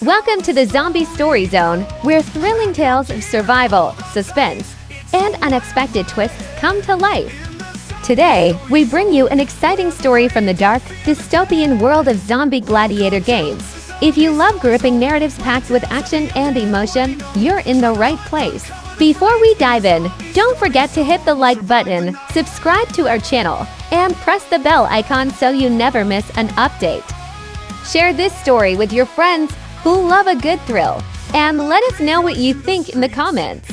Welcome to the Zombie Story Zone, where thrilling tales of survival, suspense, and unexpected twists come to life. Today, we bring you an exciting story from the dark, dystopian world of zombie Gladiator Games. If you love gripping narratives packed with action and emotion, you're in the right place. Before we dive in, don't forget to hit the like button, subscribe to our channel, and press the bell icon so you never miss an update. Share this story with your friends who love a good thrill, and let us know what you think in the comments.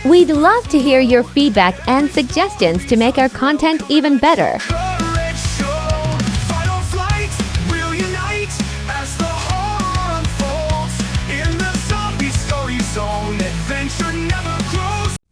We'd love to hear your feedback and suggestions to make our content even better.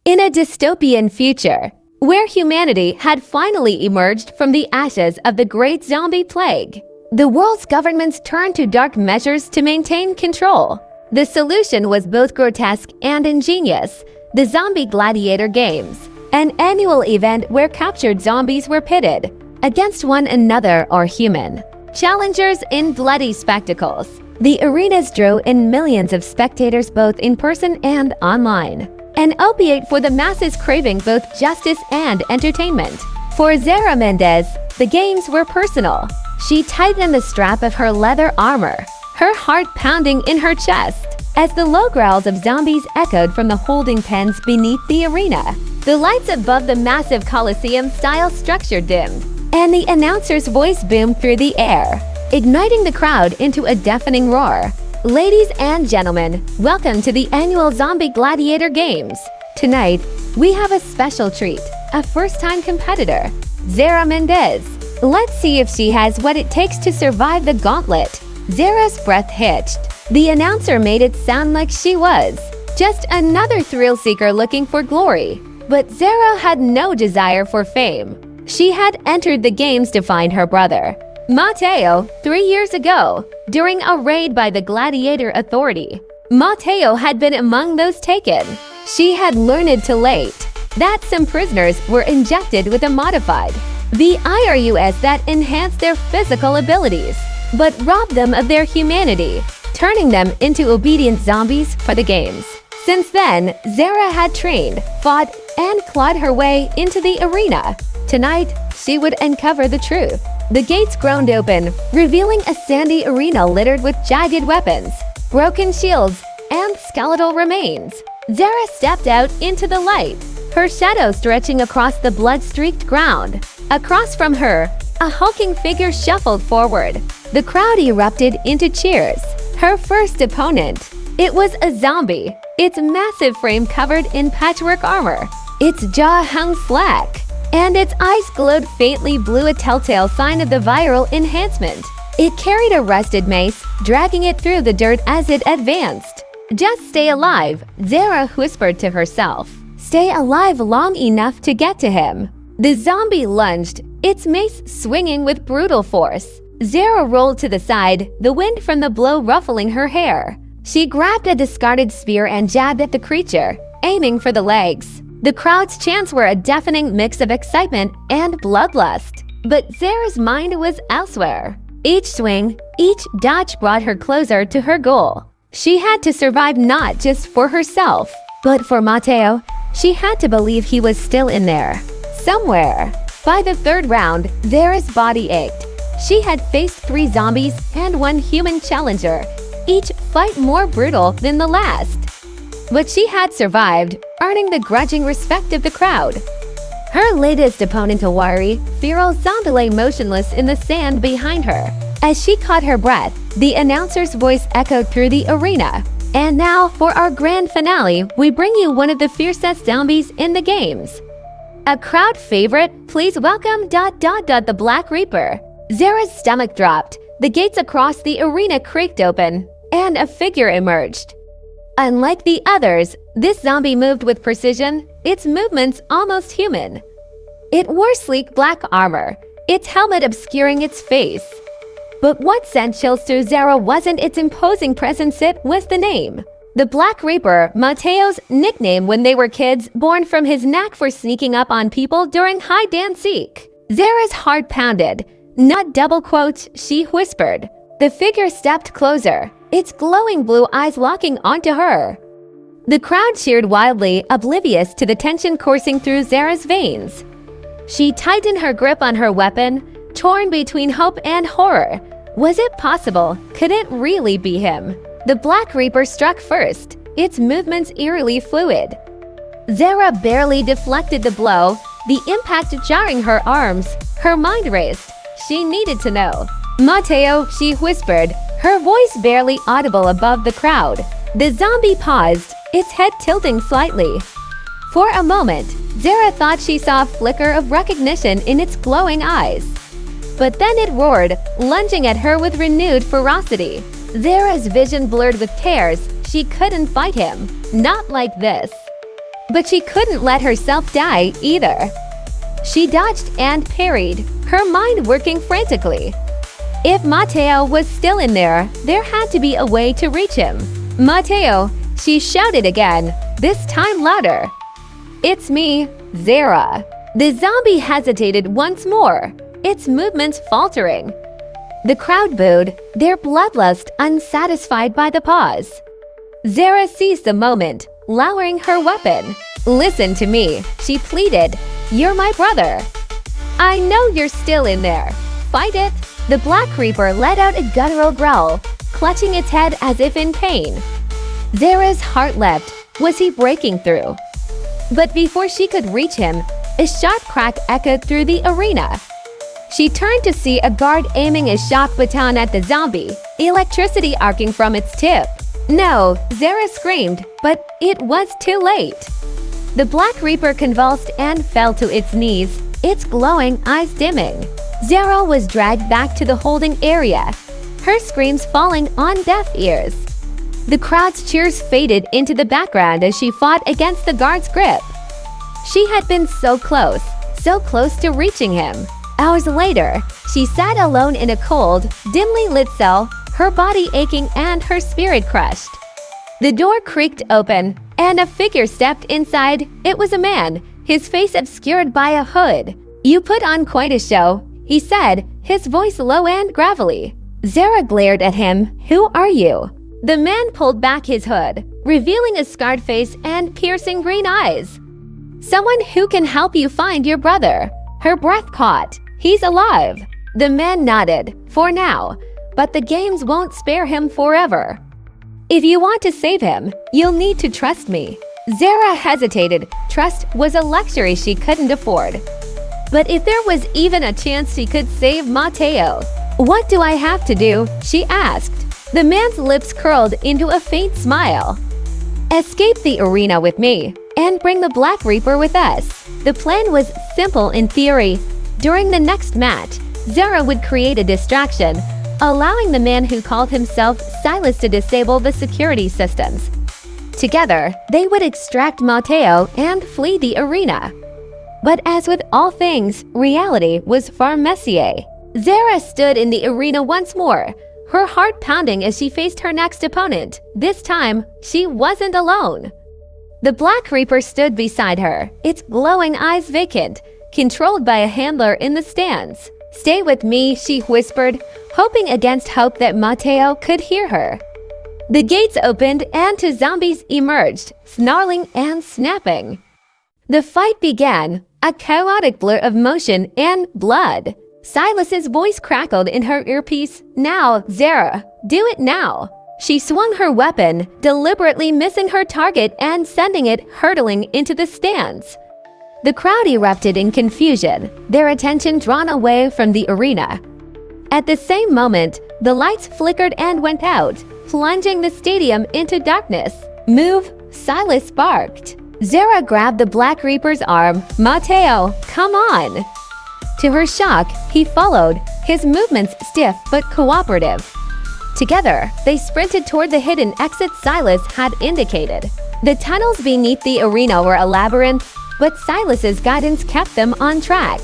In a dystopian future, where humanity had finally emerged from the ashes of the Great Zombie Plague, the world's governments turned to dark measures to maintain control. The solution was both grotesque and ingenious: the Zombie Gladiator Games, an annual event where captured zombies were pitted against one another or human challengers in bloody spectacles. The arenas drew in millions of spectators both in person and online, an opiate for the masses craving both justice and entertainment. For Zara Mendez, the games were personal. She tightened the strap of her leather armor, her heart pounding in her chest, as the low growls of zombies echoed from the holding pens beneath the arena. The lights above the massive Coliseum-style structure dimmed, and the announcer's voice boomed through the air, igniting the crowd into a deafening roar. Ladies and gentlemen, welcome to the annual Zombie Gladiator Games. Tonight, we have a special treat, a first-time competitor, Zara Mendez. Let's see if she has what it takes to survive the gauntlet. Zara's breath hitched. The announcer made it sound like she was just another thrill-seeker looking for glory. But Zara had no desire for fame. She had entered the games to find her brother, Mateo, 3 years ago, during a raid by the Gladiator Authority. Mateo had been among those taken. She had learned too late that some prisoners were injected with a modified virus that enhanced their physical abilities, but robbed them of their humanity, turning them into obedient zombies for the games. Since then, Zara had trained, fought, and clawed her way into the arena. Tonight, she would uncover the truth. The gates groaned open, revealing a sandy arena littered with jagged weapons, broken shields, and skeletal remains. Zara stepped out into the light, her shadow stretching across the blood-streaked ground. Across from her, a hulking figure shuffled forward. The crowd erupted into cheers. Her first opponent. It was a zombie, its massive frame covered in patchwork armor, its jaw hung slack, and its eyes glowed faintly blue, a telltale sign of the viral enhancement. It carried a rusted mace, dragging it through the dirt as it advanced. Just stay alive, Zara whispered to herself. Stay alive long enough to get to him. The zombie lunged, its mace swinging with brutal force. Zara rolled to the side, the wind from the blow ruffling her hair. She grabbed a discarded spear and jabbed at the creature, aiming for the legs. The crowd's chants were a deafening mix of excitement and bloodlust. But Zara's mind was elsewhere. Each swing, each dodge brought her closer to her goal. She had to survive not just for herself, but for Mateo. She had to believe he was still in there, somewhere. By the third round, Zara's body ached. She had faced 3 zombies and 1 human challenger, each fight more brutal than the last. But she had survived, earning the grudging respect of the crowd. Her latest opponent, a wiry, feral zombie, lay motionless in the sand behind her. As she caught her breath, the announcer's voice echoed through the arena. And now, for our grand finale, we bring you one of the fiercest zombies in the games. A crowd favorite, please welcome ... the Black Reaper. Zara's stomach dropped. The gates across the arena creaked open, and a figure emerged. Unlike the others, this zombie moved with precision, its movements almost human. It wore sleek black armor, its helmet obscuring its face. But what sent chills through Zara wasn't its imposing presence, it was the name. The Black Reaper, Mateo's nickname when they were kids, born from his knack for sneaking up on people during hide and seek. Zara's heart pounded. Not double quotes, she whispered. The figure stepped closer, its glowing blue eyes locking onto her. The crowd cheered wildly, oblivious to the tension coursing through Zara's veins. She tightened her grip on her weapon, torn between hope and horror. Was it possible? Could it really be him? The Black Reaper struck first, its movements eerily fluid. Zara barely deflected the blow, the impact jarring her arms. Her mind raced. She needed to know. "Mateo," she whispered, her voice barely audible above the crowd. The zombie paused, its head tilting slightly. For a moment, Zara thought she saw a flicker of recognition in its glowing eyes. But then it roared, lunging at her with renewed ferocity. Zara's vision blurred with tears. She couldn't fight him. Not like this. But she couldn't let herself die either. She dodged and parried, her mind working frantically. If Mateo was still in there had to be a way to reach him. "Mateo," she shouted again, this time louder. "It's me, Zara." The zombie hesitated once more, its movements faltering. The crowd booed, their bloodlust unsatisfied by the pause. Zara seized the moment, lowering her weapon. "Listen to me," she pleaded. "You're my brother. I know you're still in there. Fight it." The Black Reaper let out a guttural growl, clutching its head as if in pain. Zara's heart leapt. Was he breaking through? But before she could reach him, a sharp crack echoed through the arena. She turned to see a guard aiming a shock baton at the zombie, electricity arcing from its tip. "No," Zara screamed, but it was too late. The Black Reaper convulsed and fell to its knees, its glowing eyes dimming. Zara was dragged back to the holding area, her screams falling on deaf ears. The crowd's cheers faded into the background as she fought against the guard's grip. She had been so close to reaching him. Hours later, she sat alone in a cold, dimly lit cell, her body aching and her spirit crushed. The door creaked open, and a figure stepped inside. It was a man, his face obscured by a hood. "You put on quite a show," he said, his voice low and gravelly. Zara glared at him. "Who are you?" The man pulled back his hood, revealing a scarred face and piercing green eyes. "Someone who can help you find your brother." Her breath caught. "He's alive." The man nodded, "For now, but the games won't spare him forever. If you want to save him, you'll need to trust me." Zara hesitated. Trust was a luxury she couldn't afford. But if there was even a chance she could save Mateo, "What do I have to do?" she asked. The man's lips curled into a faint smile. "Escape the arena with me, and bring the Black Reaper with us." The plan was simple in theory. During the next match, Zara would create a distraction, allowing the man who called himself Silas to disable the security systems. Together, they would extract Mateo and flee the arena. But as with all things, reality was far messier. Zara stood in the arena once more, her heart pounding as she faced her next opponent. This time, she wasn't alone. The Black Reaper stood beside her, its glowing eyes vacant, controlled by a handler in the stands. "Stay with me," she whispered, hoping against hope that Mateo could hear her. The gates opened and two zombies emerged, snarling and snapping. The fight began, a chaotic blur of motion and blood. Silas's voice crackled in her earpiece. "Now, Zara, do it now." She swung her weapon, deliberately missing her target and sending it hurtling into the stands. The crowd erupted in confusion, their attention drawn away from the arena. At the same moment, the lights flickered and went out, plunging the stadium into darkness. "Move," Silas barked. Zara grabbed the Black Reaper's arm. "Mateo, come on!" To her shock, he followed, his movements stiff but cooperative. Together, they sprinted toward the hidden exit Silas had indicated. The tunnels beneath the arena were a labyrinth, but Silas's guidance kept them on track.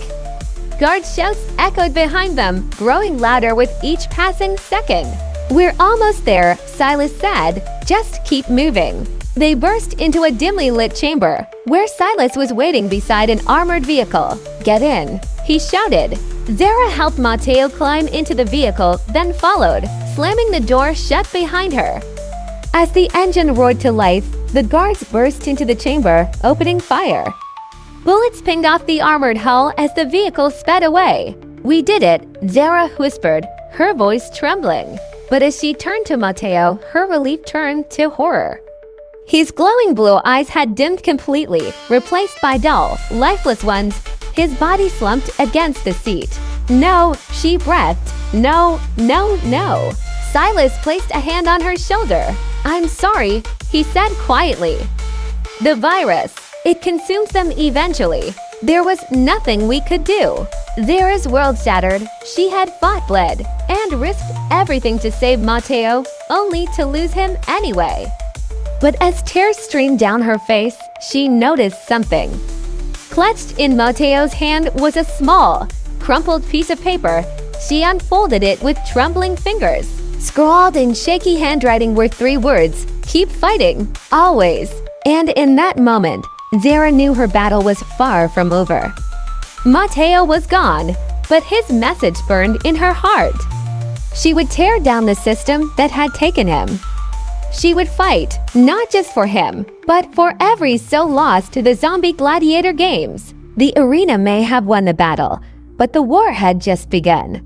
Guard shouts echoed behind them, growing louder with each passing second. "We're almost there," Silas said. "Just keep moving." They burst into a dimly lit chamber, where Silas was waiting beside an armored vehicle. "Get in," he shouted. Zara helped Mateo climb into the vehicle, then followed, slamming the door shut behind her. As the engine roared to life, the guards burst into the chamber, opening fire. Bullets pinged off the armored hull as the vehicle sped away. "We did it," Zara whispered, her voice trembling. But as she turned to Mateo, her relief turned to horror. His glowing blue eyes had dimmed completely, replaced by dull, lifeless ones. His body slumped against the seat. "No," she breathed. "No, no, no." Silas placed a hand on her shoulder. "I'm sorry," he said quietly. "The virus, it consumes them eventually. There was nothing we could do." Zara's world shattered. She had fought, bled, and risked everything to save Mateo, only to lose him anyway. But as tears streamed down her face, she noticed something. Clutched in Mateo's hand was a small, crumpled piece of paper. She unfolded it with trembling fingers. Scrawled in shaky handwriting were 3 words: "Keep fighting, always." And in that moment, Zara knew her battle was far from over. Mateo was gone, but his message burned in her heart. She would tear down the system that had taken him. She would fight, not just for him, but for every soul lost to the zombie Gladiator Games. The arena may have won the battle, but the war had just begun.